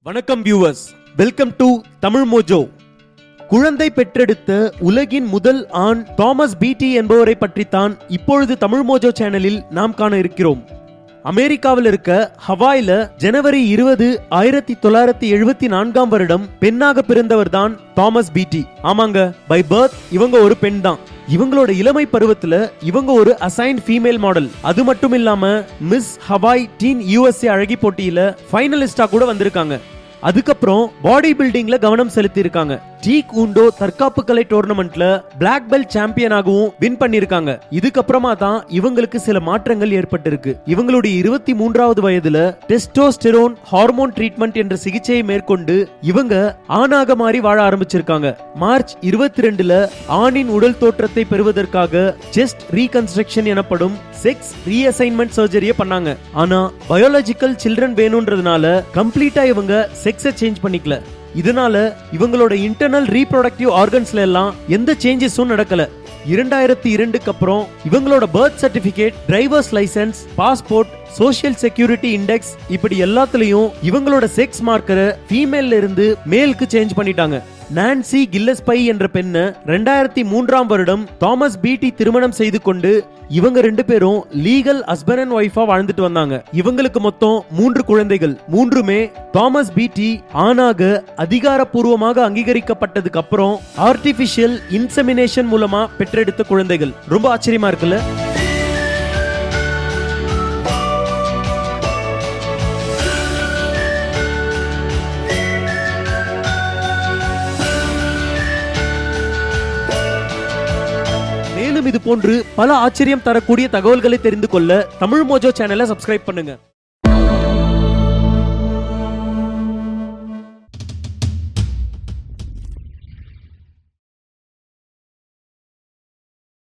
வணக்கம் viewers, welcome to Tamil Mojo. குழந்தை பெற்றெடுத்த உலகின் முதல் ஆண் தாமஸ் பீட்டி என்பவரை பற்றித்தான் இப்பொழுது தமிழ் மோஜோ சேனலில் நாம் காண இருக்கிறோம். அமெரிக்காவில் இருக்க ஹவாயில ஜனவரி 20, 1974 வருடம் பெண்ணாக பிறந்தவர் தான் தாமஸ் பீட்டி. ஆமாங்க, பை பர்த் இவங்க ஒரு பெண் தான். இவங்களோட இளமை பருவத்துல இவங்க ஒரு அசைன்ட் ஃபீமேல் மாடல். அது மட்டும் இல்லாம மிஸ் ஹவாய் டீன் USA அழகி போட்டியில ஃபைனலிஸ்டா கூட வந்திருக்காங்க. அதுக்கப்புறம் பாடி பில்டிங்ல கவனம் செலுத்தி இருக்காங்க. டீக் ஊண்டோ தற்காப்பு கலை டோர்னமெண்ட்ல பிளாக் பெல்ட் சாம்பியனாகவும் வின் பண்ணிருக்காங்க. இதுக்கப்புறமா தான் இவங்களுக்கு சில மாற்றங்கள் ஏற்பட்டிருக்கு. இவங்களுடைய 23வது வயதுல டெஸ்டோஸ்டெரோன் ஹார்மோன் ட்ரீட்மெண்ட் என்ற சிகிச்சையை மேற்கொண்டு இவங்க ஆணாக மாறி வாழ ஆரம்பிச்சிருக்காங்க. மார்ச் 22ல ஆணின் உடல் தோற்றத்தை பெறுவதற்காக செஸ்ட் ரீகன்ஸ்ட்ரக்ஷன் எனப்படும் செக்ஸ் ரீஅசைன்மெண்ட் சர்ஜரியை பண்ணாங்க. ஆனா பயாலஜிக்கல் சில்ட்ரன் வேணும்ன்றதுனால கம்ப்ளீட்டா இவங்க செக்ஸை சேஞ்ச் பண்ணிக்கல. இதனால இவங்களோட இன்டர்னல் ரீப்ரொடக்டிவ் ஆர்கன்ஸ்ல எல்லாம் எந்த சேஞ்சஸும் நடக்கல. 2002க்கு அப்புறம் இவங்களோட birth certificate, driver's licence, passport, social security index இப்படி எல்லாத்துலயும் இவங்களோட செக்ஸ் மார்க்கரை ஃபீமேல்ல இருந்து மேலுக்கு சேஞ்ச் பண்ணிட்டாங்க. நான்சி கில்லஸ்பை என்ற பெண்ணை 2003ஆம் வருடம் தாமஸ் பீட்டி திருமணம் செய்து கொண்டு இவங்க 2 பேரும் லீகல் ஹஸ்பண்ட் அண்ட் ஒய்ஃபா வாழ்ந்துட்டு வந்தாங்க. இவங்களுக்கு மொத்தம் 3 குழந்தைகள். 3மே தாமஸ் பீட்டி ஆணாக அதிகாரப்பூர்வமாக அங்கீகரிக்கப்பட்டதுக்கு அப்புறம் ஆர்டிபிஷியல் இன்செமினேஷன் மூலமா பெற்றெடுத்த குழந்தைகள். ரொம்ப ஆச்சரியமா இருக்குல்ல? மேலும் இது போன்று பல ஆச்சரியம் தரக்கூடிய தகவல்களை தெரிந்து கொள்ள தமிழ் மோஜோ சேனலை சப்ஸ்கிரைப் பண்ணுங்க.